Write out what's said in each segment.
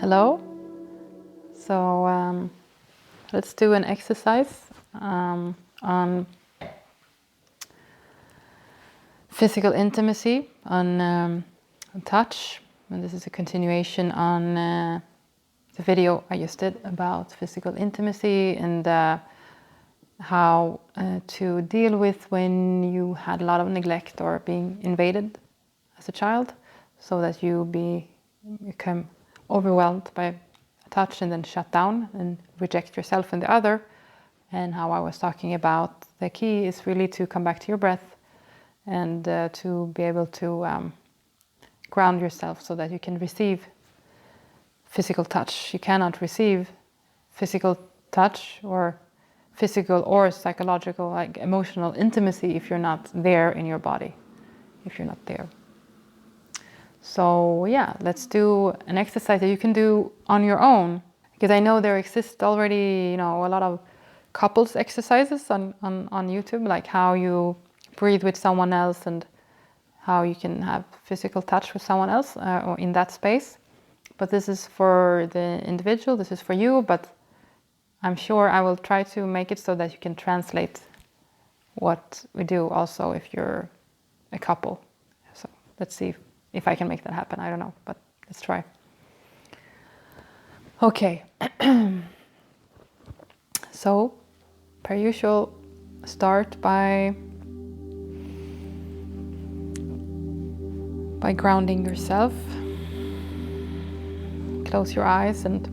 Hello. So let's do an exercise on physical intimacy, on touch. And this is a continuation on the video I just did about physical intimacy and how to deal with when you had a lot of neglect or being invaded as a child, so that you become overwhelmed by touch and then shut down and reject yourself and the other. And how I was talking about the key is really to come back to your breath and to be able to ground yourself so that you can receive physical touch. You cannot receive physical touch or physical or psychological, like emotional intimacy, if you're not there in your body, if you're not there. So yeah, let's do an exercise that you can do on your own, because I know there exist already, a lot of couples exercises on YouTube, like how you breathe with someone else and how you can have physical touch with someone else or in that space. But this is for the individual, this is for you, but I'm sure I will try to make it so that you can translate what we do also if you're a couple. So let's see if I can make that happen. I don't know, but let's try. Okay. So, per usual, start by grounding yourself. Close your eyes and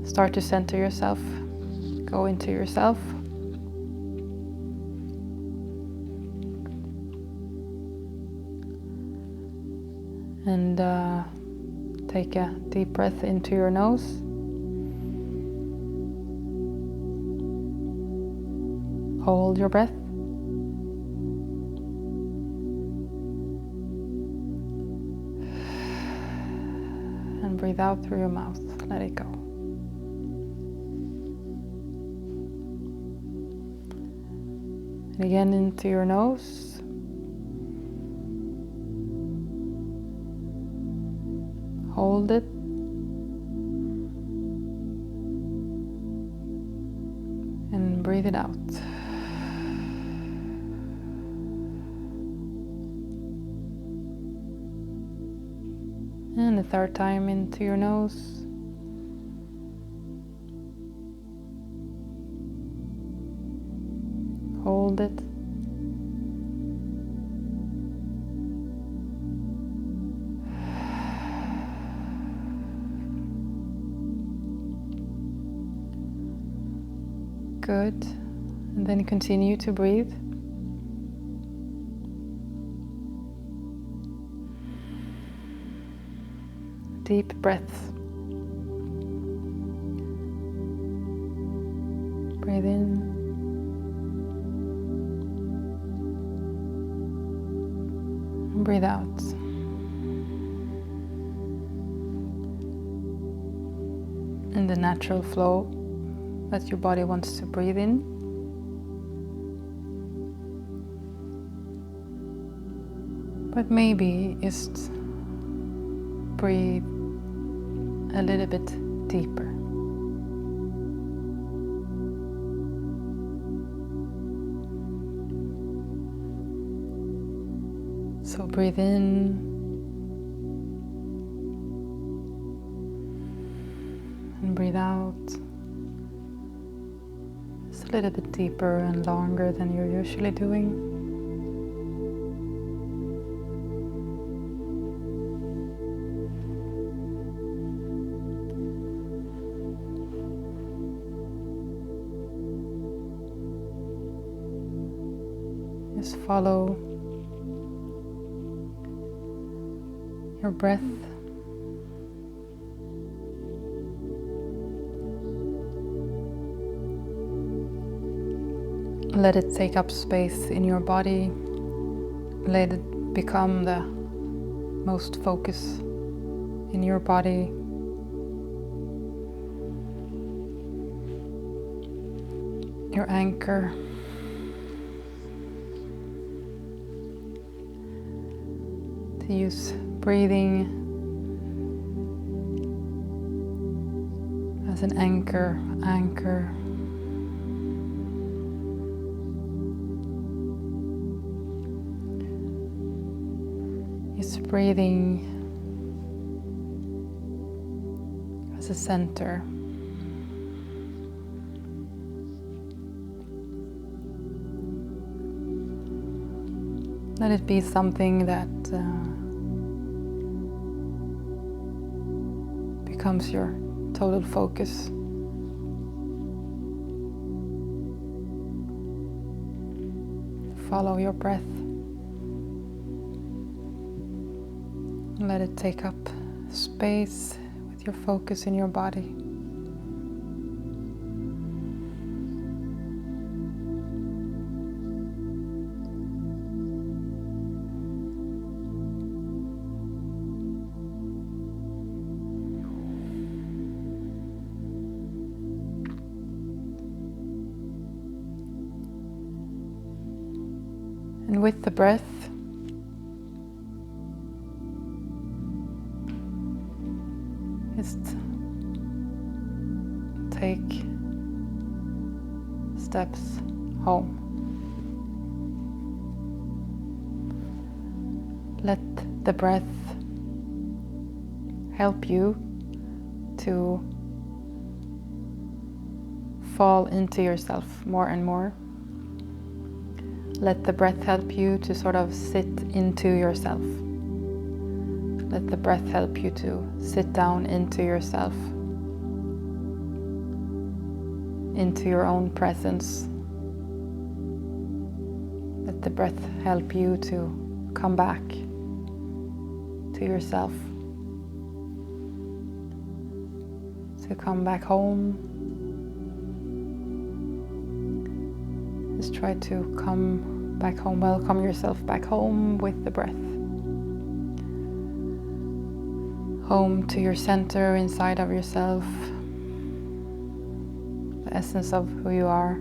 start to center yourself. Go into yourself. And take a deep breath into your nose. Hold your breath. And breathe out through your mouth. Let it go. And again into your nose. Hold it. And breathe it out. And the third time into your nose. Hold it. Good. And then continue to breathe. Deep breaths. Breathe in. And breathe out. In the natural flow that your body wants to breathe in. But maybe just breathe a little bit deeper. So breathe in and breathe out. Just a little bit deeper and longer than you're usually doing. Just follow your breath. Let it take up space in your body. Let it become the most focus in your body. Your anchor. To use breathing as an anchor. Just breathing as a center. Let it be something that becomes your total focus. Follow your breath. Let it take up space with your focus in your body. And with the breath, just take steps home. Let the breath help you to fall into yourself more and more. Let the breath help you to sort of sit into yourself. Let the breath help you to sit down into yourself, into your own presence. Let the breath help you to come back to yourself, to come back home. Just try to come back home, welcome yourself back home with the breath. Home to your center inside of yourself, the essence of who you are.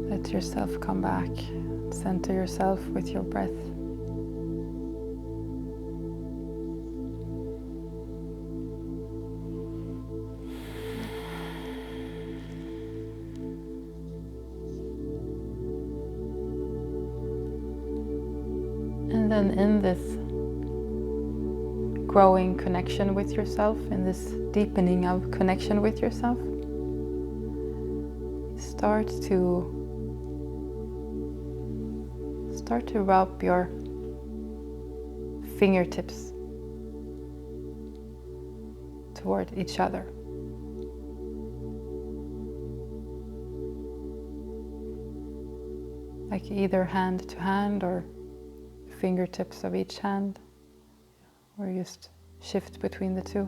Let yourself come back, center yourself with your breath. And then in this growing connection with yourself, in this deepening of connection with yourself, start to rub your fingertips toward each other. Like either hand to hand or fingertips of each hand, or just shift between the two.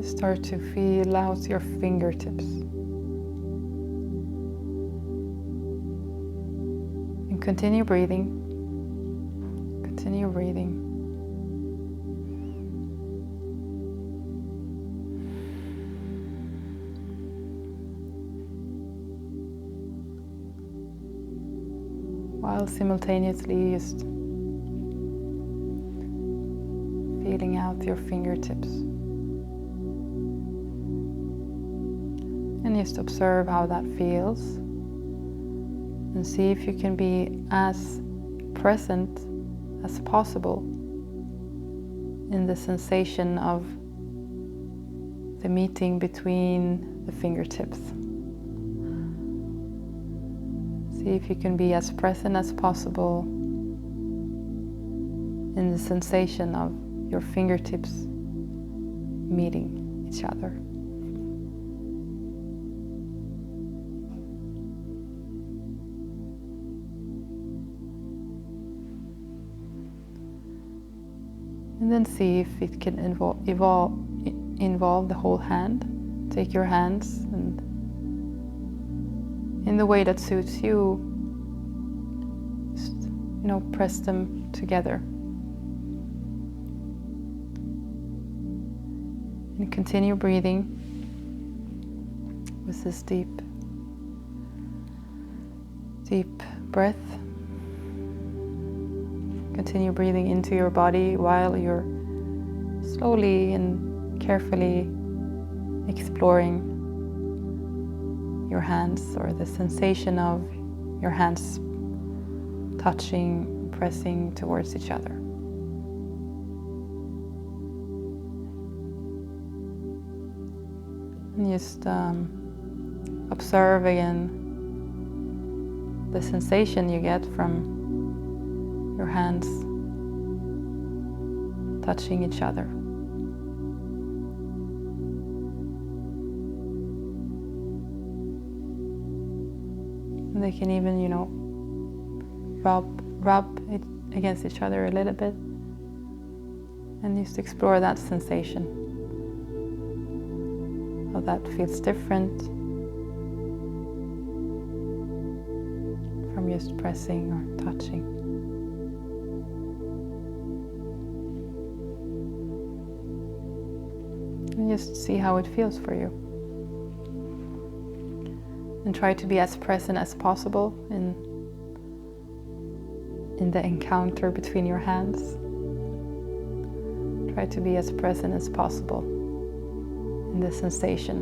Start to feel out your fingertips. And continue breathing. Continue breathing. While simultaneously just feeling out your fingertips. And just observe how that feels. And see if you can be as present as possible in the sensation of the meeting between the fingertips. See if you can be as present as possible in the sensation of your fingertips meeting each other. And then see if it can involve the whole hand. Take your hands and in the way that suits you, just, press them together. And continue breathing with this deep breath. Continue breathing into your body while you're slowly and carefully exploring your hands, or the sensation of your hands touching, pressing towards each other. And just observe again the sensation you get from your hands touching each other. And they can even, rub it against each other a little bit, and just explore that sensation. How that feels different from just pressing or touching. And just see how it feels for you. And try to be as present as possible in the encounter between your hands. Try to be as present as possible in the sensation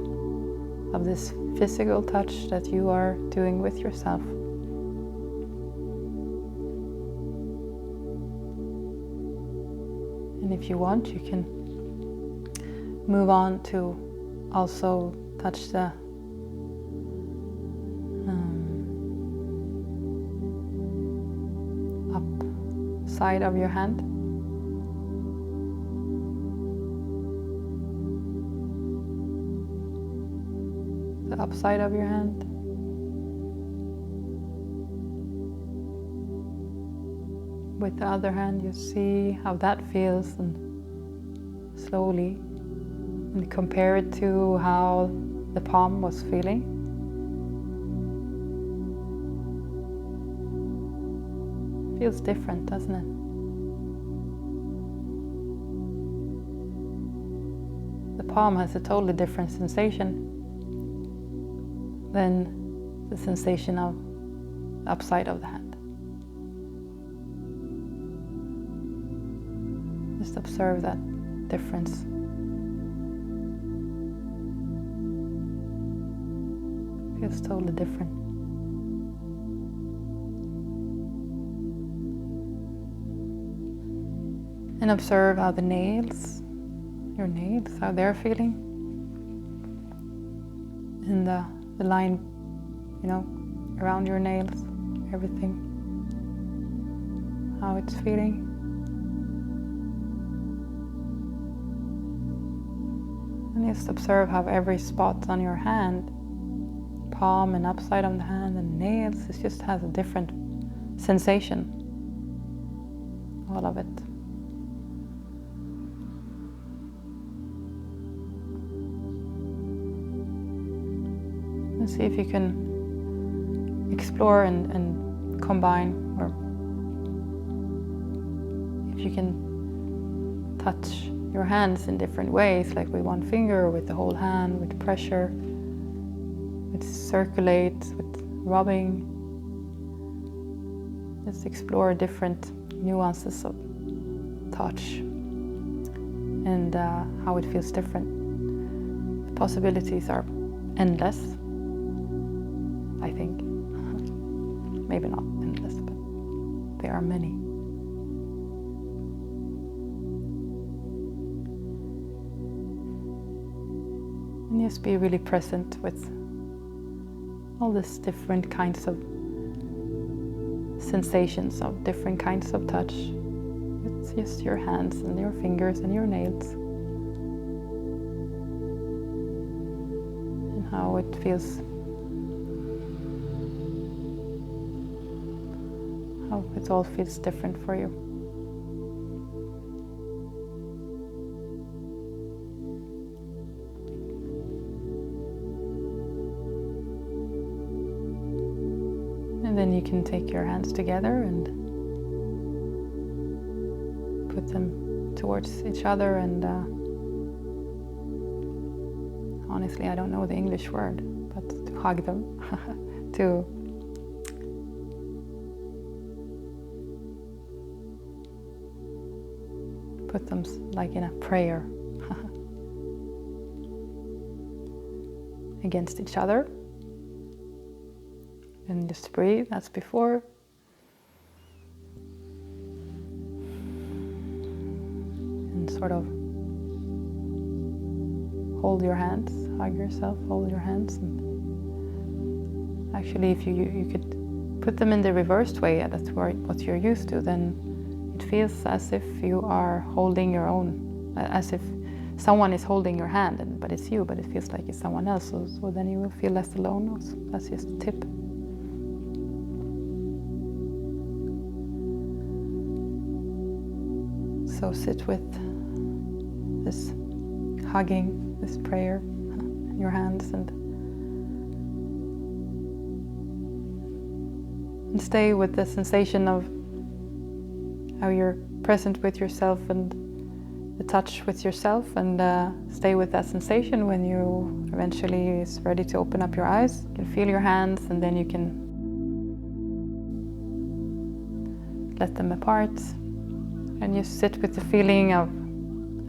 of this physical touch that you are doing with yourself. And if you want, you can move on to also touch the up side of your hand. The upside of your hand. With the other hand, you see how that feels, and slowly and compare it to how the palm was feeling. Feels different, doesn't it? The palm has a totally different sensation than the sensation of the upside of the hand. Just observe that difference. Feels totally different. And observe how the nails, your nails, how they're feeling. And the line, around your nails, everything, how it's feeling. And just observe how every spot on your hand, palm and upside on the hand and nails, it just has a different sensation. All of it. And see if you can explore and combine, or if you can touch your hands in different ways, like with one finger, or with the whole hand, with pressure, with circulate, with rubbing. Just explore different nuances of touch and how it feels different. The possibilities are endless, I think. Maybe not endless, but there are many. And just be really present with all these different kinds of sensations, of different kinds of touch. It's just your hands and your fingers and your nails. And how it feels, how it all feels different for you. And then you can take your hands together and put them towards each other, and honestly, I don't know the English word, but to hug them, to put them like in a prayer against each other. And just breathe as before. And sort of hold your hands, hug yourself, hold your hands. And actually, if you could put them in the reversed way, that's what you're used to, then it feels as if you are holding your own, as if someone is holding your hand, but it's you, but it feels like it's someone else. So then you will feel less alone also. That's just a tip. So sit with this hugging, this prayer in your hands, and stay with the sensation of how you're present with yourself and the touch with yourself, and stay with that sensation. When you eventually is ready to open up your eyes, you can feel your hands, and then you can let them apart. And you sit with the feeling of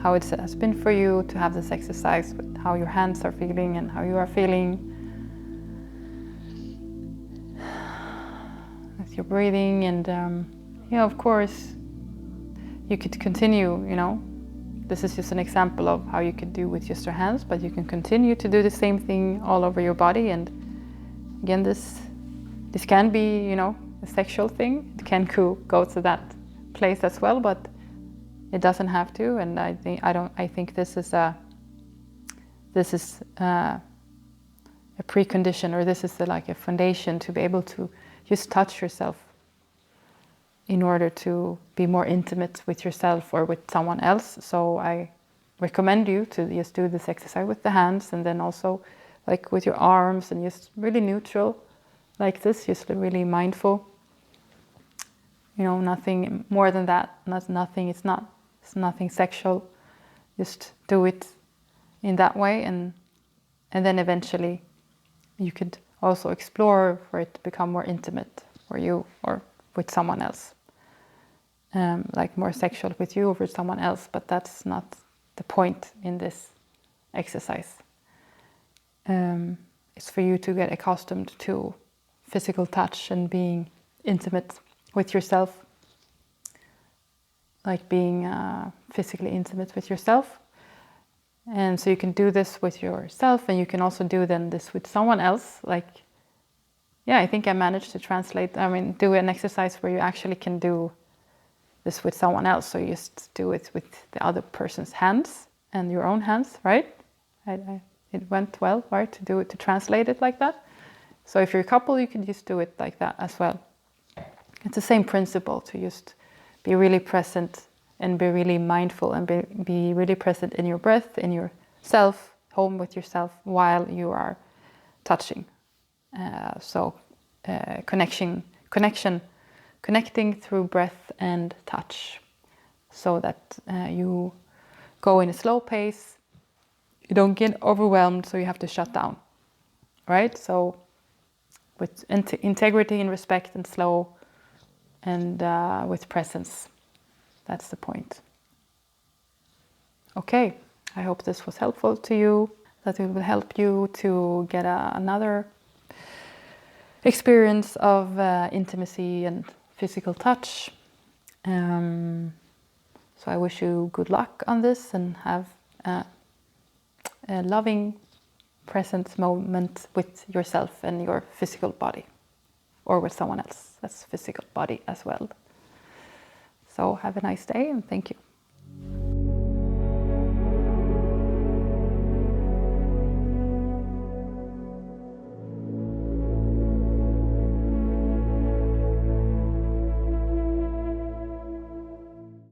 how it has been for you to have this exercise, with how your hands are feeling and how you are feeling with your breathing. And of course, you could continue, this is just an example of how you could do with just your hands, but you can continue to do the same thing all over your body. And again, this can be, a sexual thing. It can go to that place as well, but it doesn't have to. And I think this is a precondition, or this is like a foundation to be able to just touch yourself in order to be more intimate with yourself or with someone else. So I recommend you to just do this exercise with the hands, and then also like with your arms, and just really neutral like this, just really mindful. Nothing more than that. It's nothing sexual. Just do it in that way, and then eventually you could also explore for it to become more intimate for you or with someone else. Like more sexual with you or with someone else, but that's not the point in this exercise. It's for you to get accustomed to physical touch and being intimate with yourself, like being physically intimate with yourself. And so you can do this with yourself, and you can also do then this with someone else. I think I managed to translate, do an exercise where you actually can do this with someone else. So you just do it with the other person's hands and your own hands, right? It went well, right, to translate it like that. So if you're a couple, you can just do it like that as well. It's the same principle, to just be really present and be really mindful and be really present in your breath, in yourself, home with yourself while you are touching. Connecting through breath and touch, so that you go in a slow pace. You don't get overwhelmed, so you have to shut down, right? So with integrity and respect, and slow, and with presence. That's the point. Okay, I hope this was helpful to you, that it will help you to get another experience of intimacy and physical touch. So I wish you good luck on this, and have a loving present moment with yourself and your physical body, or with someone else that's physical body as well. So have a nice day, and thank you.